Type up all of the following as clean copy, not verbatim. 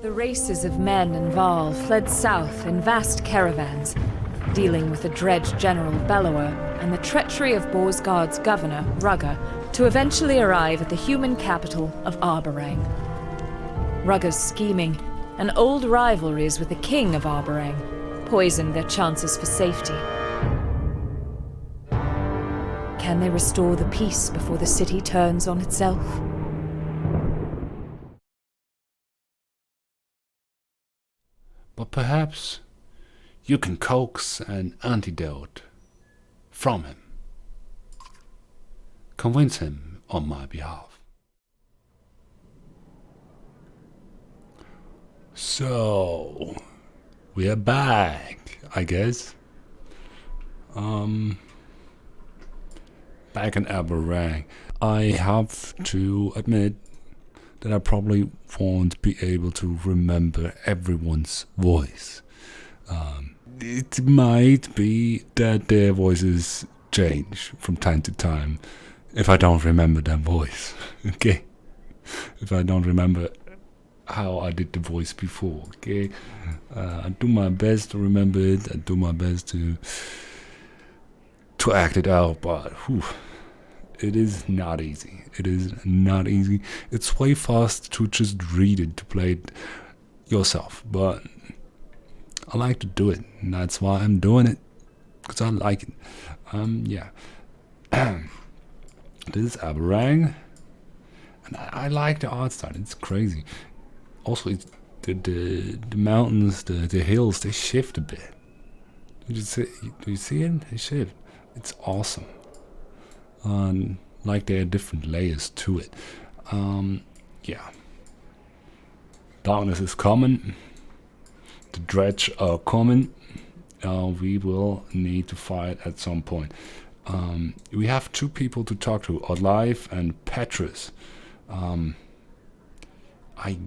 The races of men and Val fled south in vast caravans, dealing with the dread General Bellower and the treachery of Borsgard's governor, Rugger, to eventually arrive at the human capital of Arborang. Rugger's scheming and old rivalries with the king of Arborang poisoned their chances for safety. Can they restore the peace before the city turns on itself? But perhaps you can coax an antidote from him. Convince him on my behalf. So, we are back, I guess. Back in Aberrang. I have to admit that I probably won't be able to remember everyone's voice. It might be that their voices change from time to time if I don't remember their voice. Okay? If I don't remember how I did the voice before. Okay? I do my best to remember it. I do my best to act it out, but it is not easy. It is not easy. It's way fast to just read it, to play it yourself, but I like to do it, and that's why I'm doing it, because I like it. Yeah. This is Aberrang, and I like the art style. It's crazy. Also, it's the mountains, the hills, they shift a bit. Do you see it? They shift. It's awesome. Like there are different layers to it. Yeah. Darkness is coming. The dredge are coming. We will need to fight at some point. We have two people to talk to, Olive and Petrus. I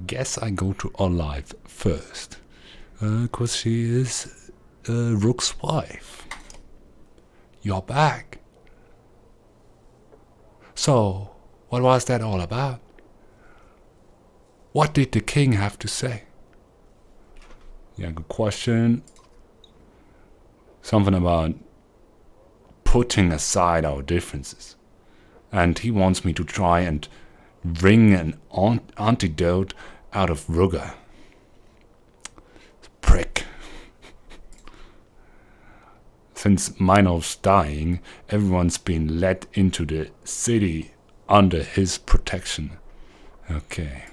guess I go to Olive first, because she is Rook's wife. You're back. So, what was that all about? What did the king have to say? Yeah, good question. Something about putting aside our differences. And he wants me to try and wring an antidote out of Rugger. Prick. Since Meinolf's dying, everyone's been let into the city under his protection. Okay.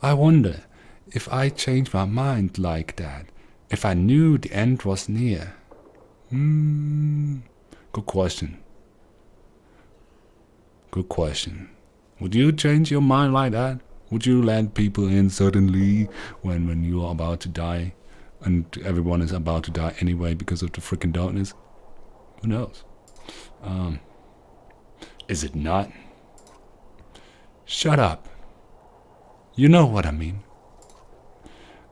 I wonder if I changed my mind like that, if I knew the end was near. Good question. Good question. Would you change your mind like that? Would you let people in suddenly when you are about to die? And everyone is about to die anyway because of the freaking darkness? Who knows? Is it not? Shut up. You know what I mean.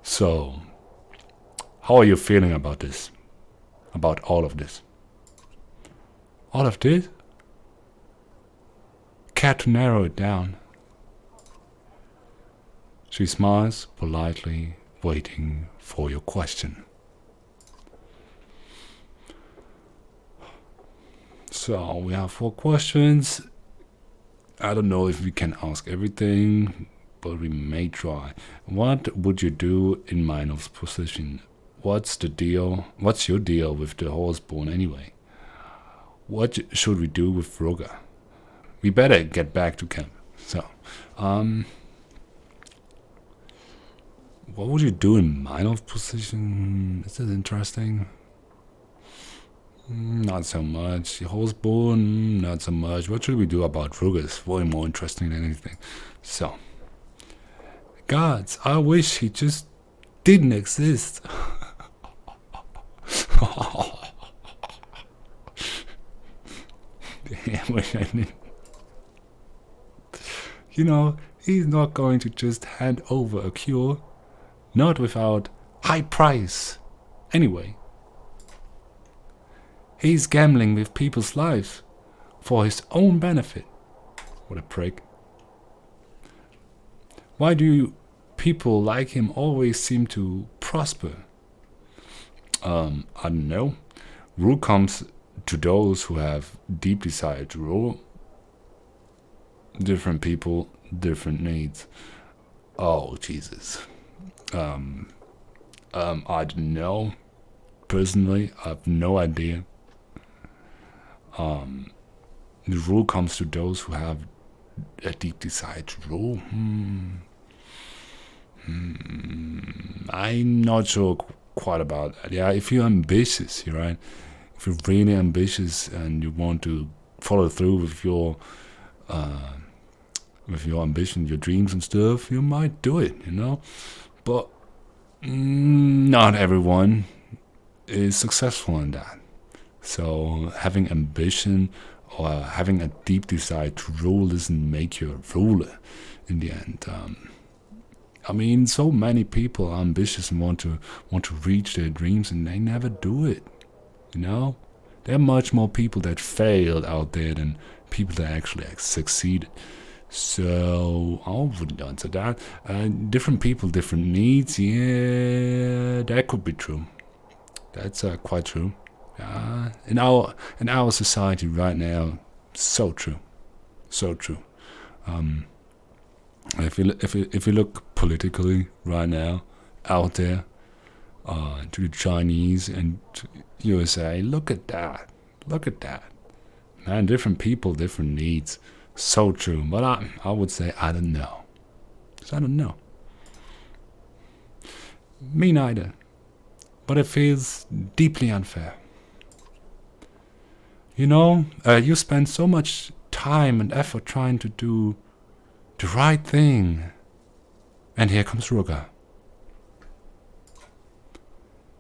So, how are you feeling about this? About all of this? All of this? Care to narrow it down? She smiles politely, waiting for your question. So we have 4 questions. I don't know if we can ask everything, but we may try. What would you do in Meinolf's position? What's the deal? What's your deal with the horseborn anyway? What should we do with Rugger? We better get back to camp. So, what would you do in Meinolf's position? Is that interesting? Not so much. Horseborn, not so much. What should we do about Rugger? It's way more interesting than anything. So, gods, I wish he just didn't exist. I wish I didn't. You know, he's not going to just hand over a cure. Not without high price. Anyway. He's gambling with people's lives for his own benefit. What a prick. Why do you people like him always seem to prosper. I don't know. Rule comes to those who have deep desire to rule. Different people, different needs. Oh, Jesus. I don't know. Personally, I have no idea. The rule comes to those who have a deep desire to rule. I'm not sure quite about that. Yeah, if you're ambitious, you're right. If you're really ambitious and you want to follow through with your ambition, your dreams and stuff, you might do it, But not everyone is successful in that. So having ambition or having a deep desire to rule doesn't make you a ruler in the end. So many people are ambitious and want to reach their dreams, and they never do it. There are much more people that failed out there than people that actually succeeded. So I wouldn't answer that. Different people, different needs. Yeah, that could be true. That's quite true. In our society right now, so true. If you look politically right now out there, to the Chinese and to USA, look at that, man. Different people, different needs. So true. But I would say I don't know. 'Cause I don't know. Me neither. But it feels deeply unfair. You spend so much time and effort trying to do the right thing. And here comes Ruger.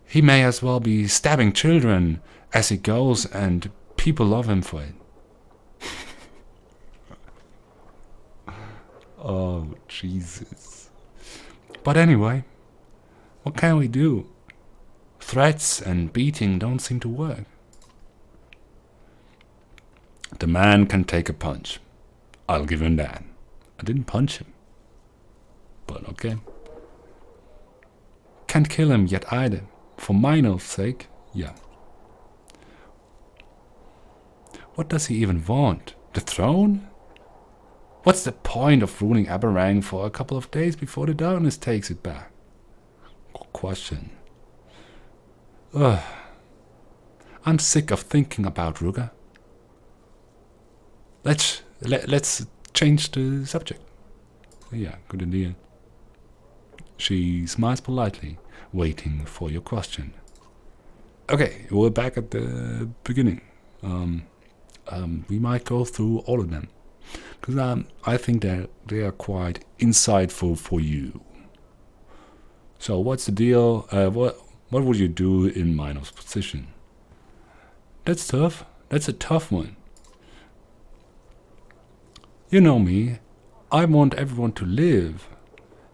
He may as well be stabbing children as he goes, and people love him for it. Oh, Jesus. But anyway, what can we do? Threats and beating don't seem to work. The man can take a punch. I'll give him that. I didn't punch him. But okay. Can't kill him yet either. For Meinel's sake, yeah. What does he even want? The throne? What's the point of ruling Aberrang for a couple of days before the darkness takes it back? Good question. I'm sick of thinking about Ruger. Let's change the subject. Yeah, good idea. She smiles politely, waiting for your question. Okay, we're back at the beginning. We might go through all of them, because I think that they are quite insightful for you. So, what's the deal? What would you do in Minos' position? That's tough. That's a tough one. You know me. I want everyone to live.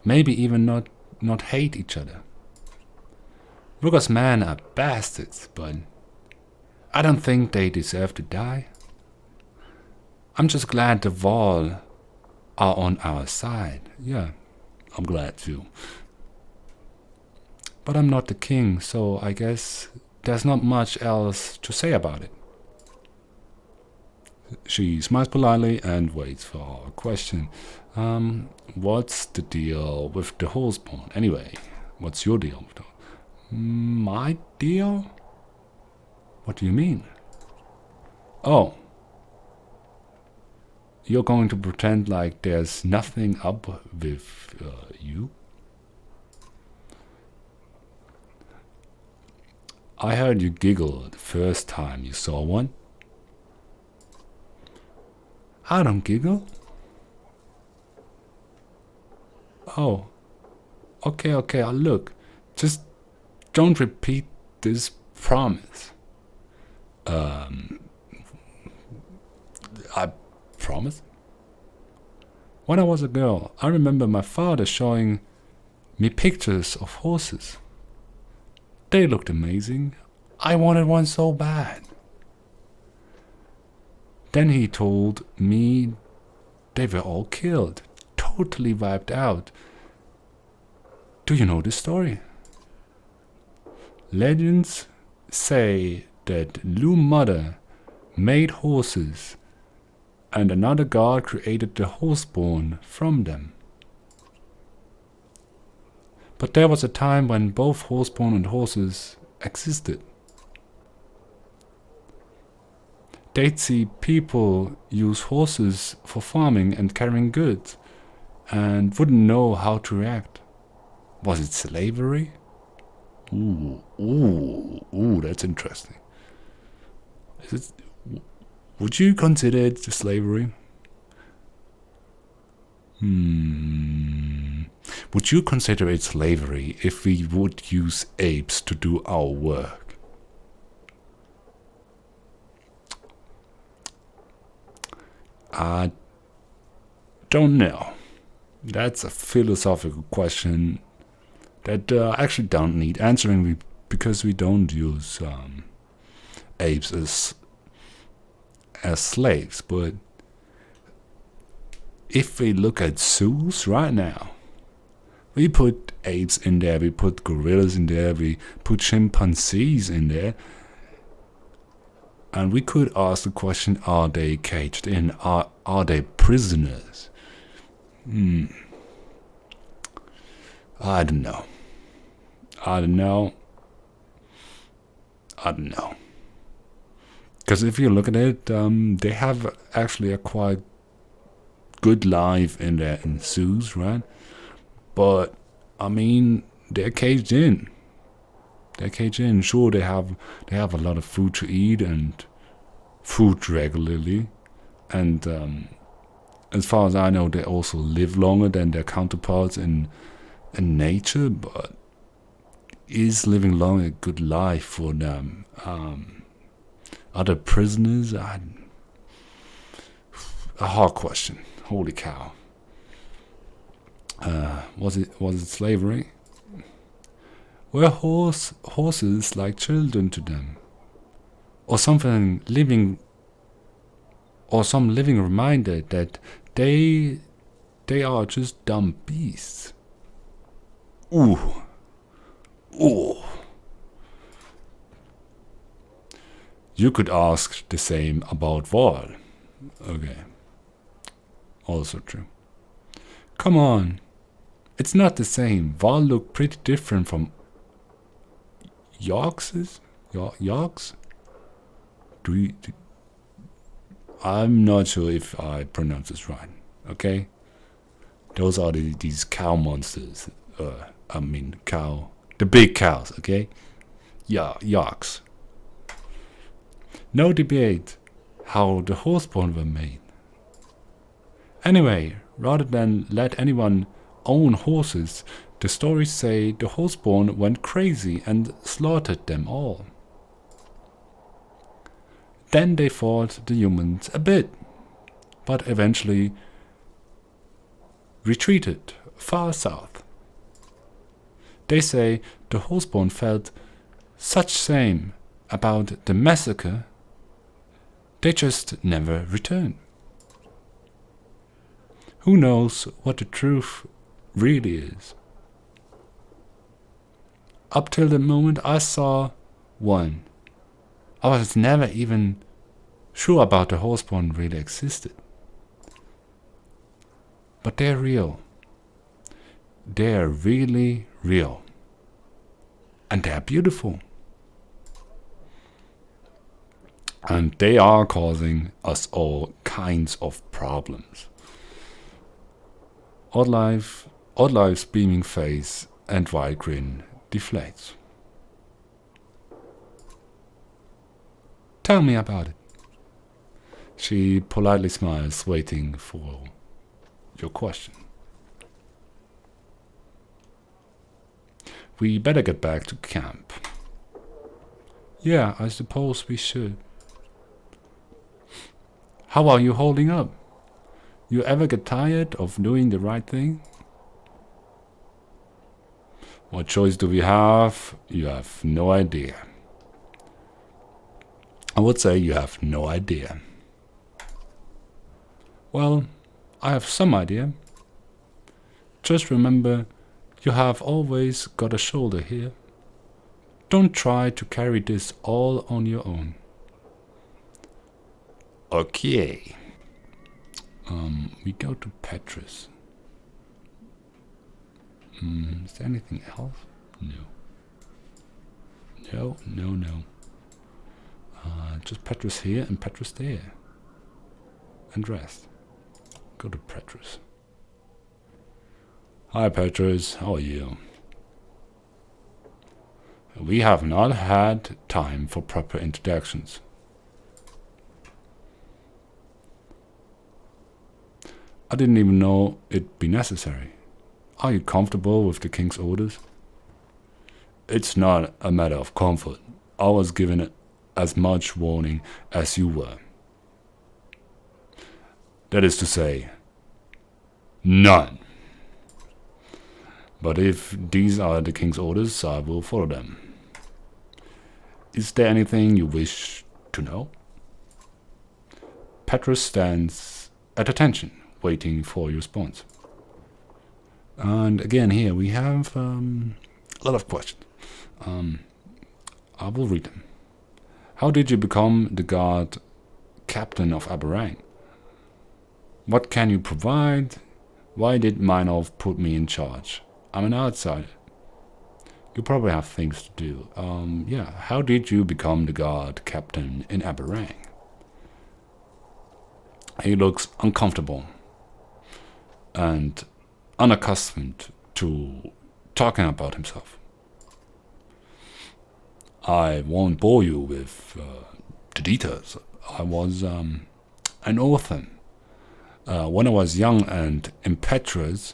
Maybe even not hate each other. Ruger's men are bastards, but I don't think they deserve to die. I'm just glad the Val are on our side. Yeah, I'm glad too. But I'm not the king, so I guess there's not much else to say about it. She smiles politely and waits for a question. What's the deal with the whole spawn? Anyway, what's your deal with that? My deal? What do you mean? Oh. You're going to pretend like there's nothing up with you? I heard you giggle the first time you saw one. I don't giggle. Oh. Okay, I'll look. Just don't repeat this promise. I promise? When I was a girl, I remember my father showing me pictures of horses. They looked amazing. I wanted one so bad. Then he told me they were all killed, totally wiped out. Do you know this story? Legends say that Loom Mother made horses, and another god created the horseborn from them. But there was a time when both horseborn and horses existed. They'd see people use horses for farming and carrying goods, and wouldn't know how to react. Was it slavery? Ooh, that's interesting. Would you consider it slavery? Would you consider it slavery if we would use apes to do our work? I don't know. That's a philosophical question that actually don't need answering because we don't use apes as slaves. But if we look at zoos right now, we put apes in there, we put gorillas in there, we put chimpanzees in there, and we could ask the question: are they caged in? Are they prisoners? I don't know. Because if you look at it, they have actually a quite good life in there in zoos, right? But I mean, they're caged in. Sure, they have a lot of food to eat and food regularly, and as far as I know, they also live longer than their counterparts in nature. But is living long a good life for them? Other prisoners? A hard question. Holy cow. Was it slavery? Were horses like children to them? Or something living, or some living reminder that they are just dumb beasts? Ooh. You could ask the same about Val. Okay. Also true. Come on. It's not the same. Val look pretty different from Yorks? I'm not sure if I pronounce this right. Okay? Those are these cow monsters. The big cows, okay? Yeah, Yorks. No debate how the horseborn were made. Anyway, rather than let anyone own horses, the stories say the horseborn went crazy and slaughtered them all. Then they fought the humans a bit, but eventually retreated far south. They say the horseborn felt such shame about the massacre, they just never returned. Who knows what the truth really is? Up till the moment I saw one, I was never even sure about the horseborn really existed. But they're real. They're really real. And they're beautiful. And they are causing us all kinds of problems. Oddlife's beaming face and wide grin deflates. Tell me about it. She politely smiles, waiting for your question. We better get back to camp. Yeah, I suppose we should. How are you holding up? You ever get tired of doing the right thing? What choice do we have? You have no idea. I would say you have no idea. Well, I have some idea. Just remember You have always got a shoulder here. Don't try to carry this all on your own. Okay. We go to Petrus. Is there anything else? No. No. Just Petrus here and Petrus there. And rest. Go to Petrus. Hi Petrus, how are you? We have not had time for proper introductions. I didn't even know it'd be necessary. Are you comfortable with the king's orders? It's not a matter of comfort. I was given as much warning as you were. That is to say, none. But if these are the king's orders, I will follow them. Is there anything you wish to know? Petrus stands at attention, waiting for your response. And again here we have a lot of questions. I will read them. How did you become the guard captain of Aberrang? What can you provide? Why did Meinolf put me in charge? I'm an outsider. You probably have things to do. Yeah, how did you become the guard captain in Aberrang? He looks uncomfortable and unaccustomed to talking about himself. I won't bore you with the details. I was an orphan. When I was young and impetuous,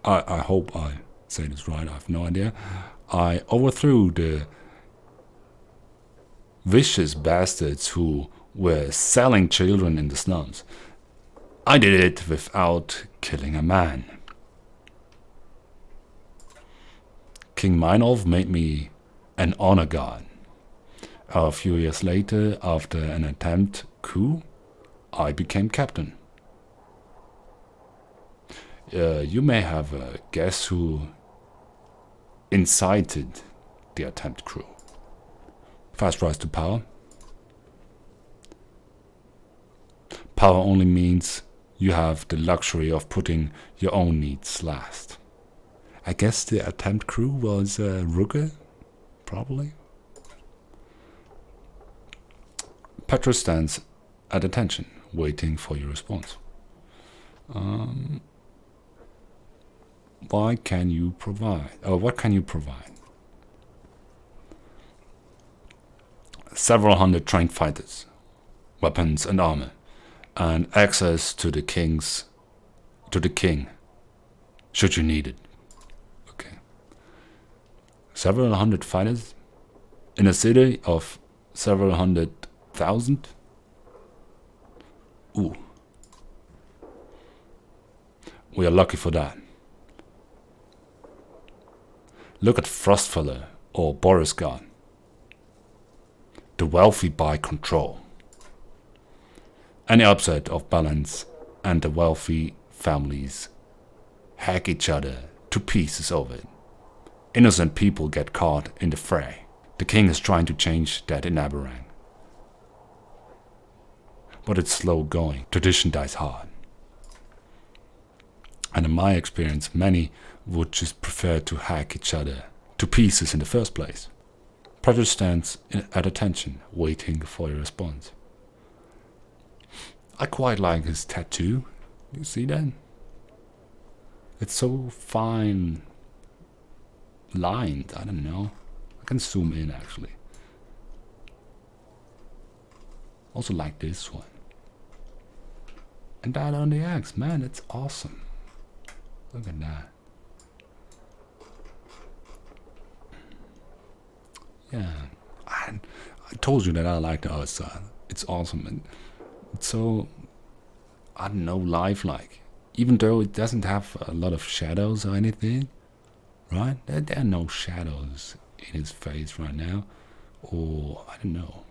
I hope I say this right, I have no idea, I overthrew the vicious bastards who were selling children in the slums. I did it without killing a man. King Meinolf made me an honor guard. A few years later, after an attempt coup, I became captain. You may have a guess who incited the attempt coup. Fast rise to power. Power only means you have the luxury of putting your own needs last. I guess the attempt crew was Rugger, probably. Petrus stands at attention, waiting for your response. What can you provide? Several hundred trained fighters, weapons and armor, and access to the king, should you need it. Okay. Several hundred fighters in a city of several 100,000. Ooh. We are lucky for that. Look at Frostfeller or Borisgard. The wealthy buy control. Any upset of balance and the wealthy families hack each other to pieces over it. Innocent people get caught in the fray. The king is trying to change that in Aberrang. But it's slow going. Tradition dies hard. And in my experience, many would just prefer to hack each other to pieces in the first place. Petrus stands at attention, waiting for your response. I quite like his tattoo. You see that? It's so fine lined. I don't know. I can zoom in actually. Also like this one. And that on the axe, man, it's awesome. Look at that. Yeah, I told you that I like the art style. It's awesome and it's so, I don't know, lifelike. Even though it doesn't have a lot of shadows or anything, right? There are no shadows in his face right now, or I don't know.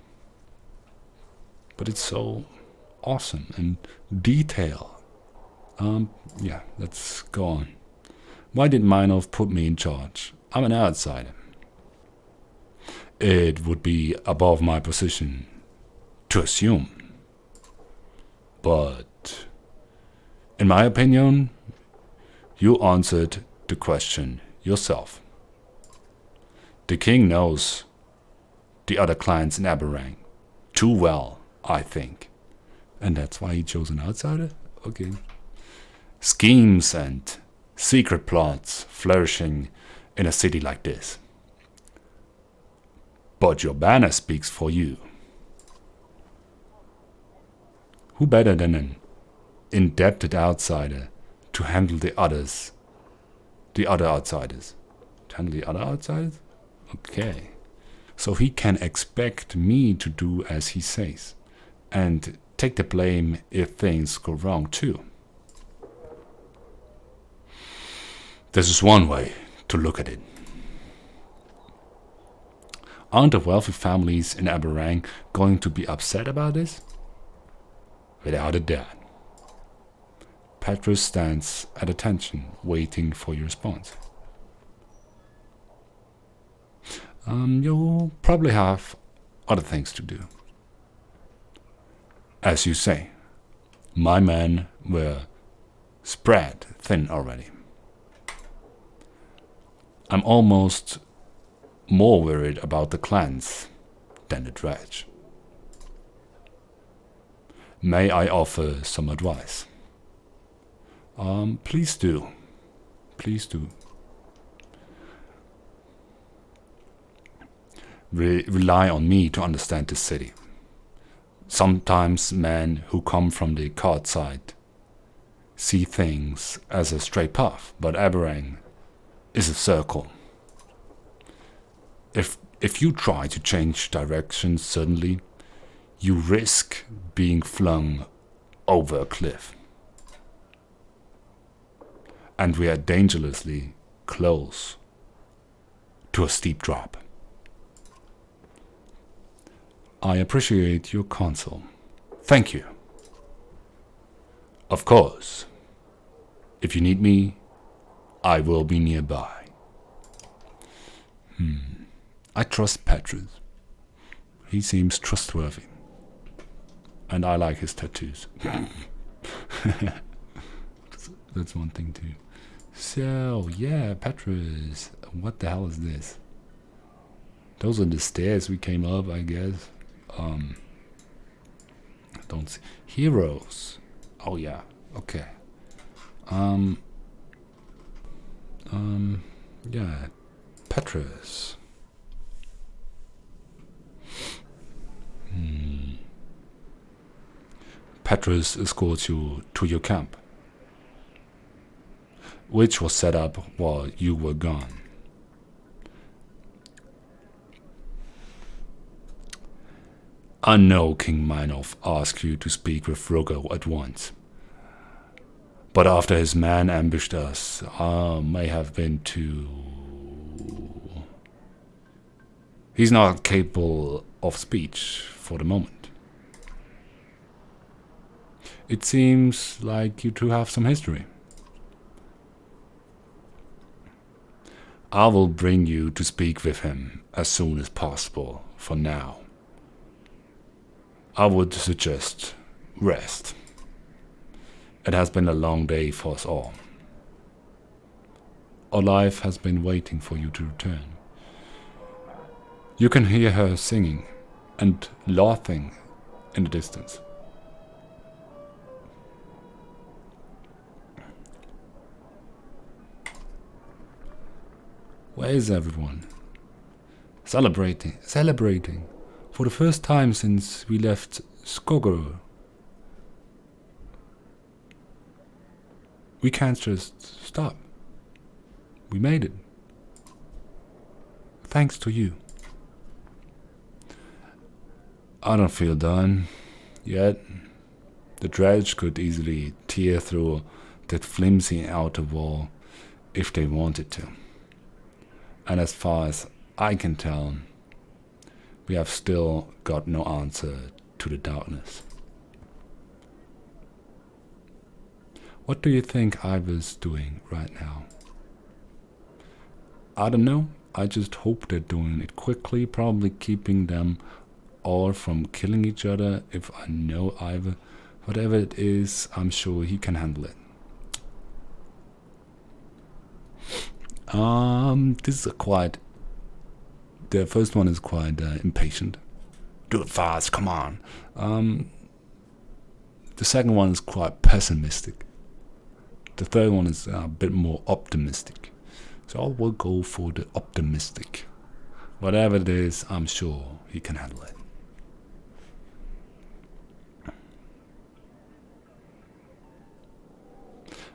But it's so awesome and detailed. Yeah, let's go on. Why did Meinhof put me in charge? I'm an outsider. It would be above my position to assume. But, in my opinion, you answered the question yourself. The king knows the other clans in Aberrang too well, I think. And that's why he chose an outsider? Okay. Schemes and secret plots flourishing in a city like this. But your banner speaks for you. Who better than an indebted outsider to handle the other outsiders? To handle the other outsiders? Okay. So he can expect me to do as he says, and take the blame if things go wrong too. This is one way to look at it. Aren't the wealthy families in Aberrang going to be upset about this? Without a doubt. Petrus stands at attention, waiting for your response. You'll probably have other things to do. As you say, my men were spread thin already. I'm almost more worried about the clans than the dredge. May I offer some advice? Please do. Please do. Rely on me to understand this city. Sometimes men who come from the card side see things as a straight path, but Aberrang is a circle. If you try to change direction suddenly, you risk being flung over a cliff. And we are dangerously close to a steep drop. I appreciate your counsel. Thank you. Of course, if you need me, I will be nearby. I trust Petrus. He seems trustworthy. And I like his tattoos. That's one thing too. So, yeah, Petrus. What the hell is this? Those are the stairs we came up, I guess. Don't see. Heroes. Oh, yeah. Okay. Yeah. Petrus. Petrus escorts you to your camp, which was set up while you were gone. I know King Meinhof asked you to speak with Rogo at once, but after his men ambushed us, I may have been too... He's not capable of speech for the moment. It seems like you two have some history. I will bring you to speak with him as soon as possible. For now, I would suggest rest. It has been a long day for us all. Our life has been waiting for you to return. You can hear her singing and laughing in the distance. Where is everyone? Celebrating. For the first time since we left Skogor. We can't just stop. We made it. Thanks to you. I don't feel done yet. The dredge could easily tear through that flimsy outer wall if they wanted to. And as far as I can tell, we have still got no answer to the darkness. What do you think I was doing right now? I don't know. I just hope they're doing it quickly, probably keeping them all from killing each other. If I know Ivor, whatever it is, I'm sure he can handle it. This is the first one is quite impatient. Do it fast, come on. The second one is quite pessimistic. The third one is a bit more optimistic. So I will go for the optimistic. Whatever it is, I'm sure he can handle it.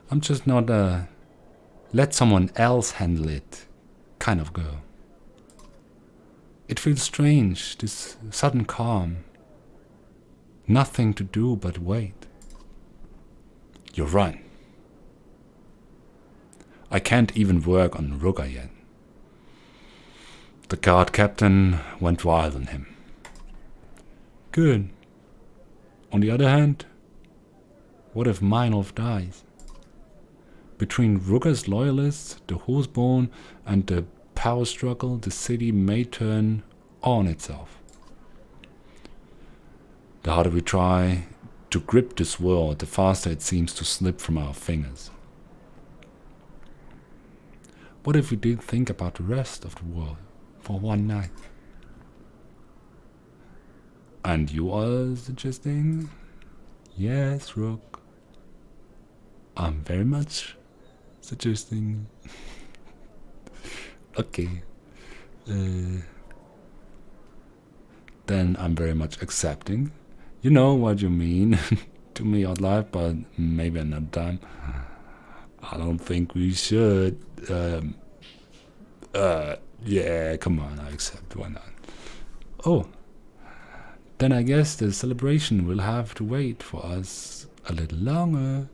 I'm just not a let someone else handle it kind of girl. It feels strange, this sudden calm. Nothing to do but wait. You're right. I can't even work on Rugger yet. The guard captain went wild on him. Good. On the other hand, what if Meinolf dies? Between Rugger's loyalists, the Horseborn, and the power struggle, the city may turn on itself. The harder we try to grip this world, the faster it seems to slip from our fingers. What if we did think about the rest of the world for one night? And you are suggesting? Yes, Rook. I'm very much suggesting. Okay. Then I'm very much accepting. You know what you mean to me out live, but maybe another time. I don't think we should. Yeah, come on, I accept. Why not? Oh, then I guess the celebration will have to wait for us a little longer.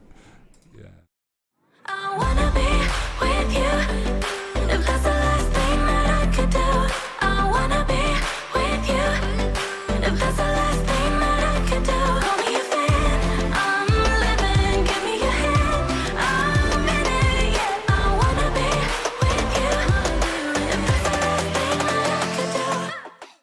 Yeah. I wanna be with you.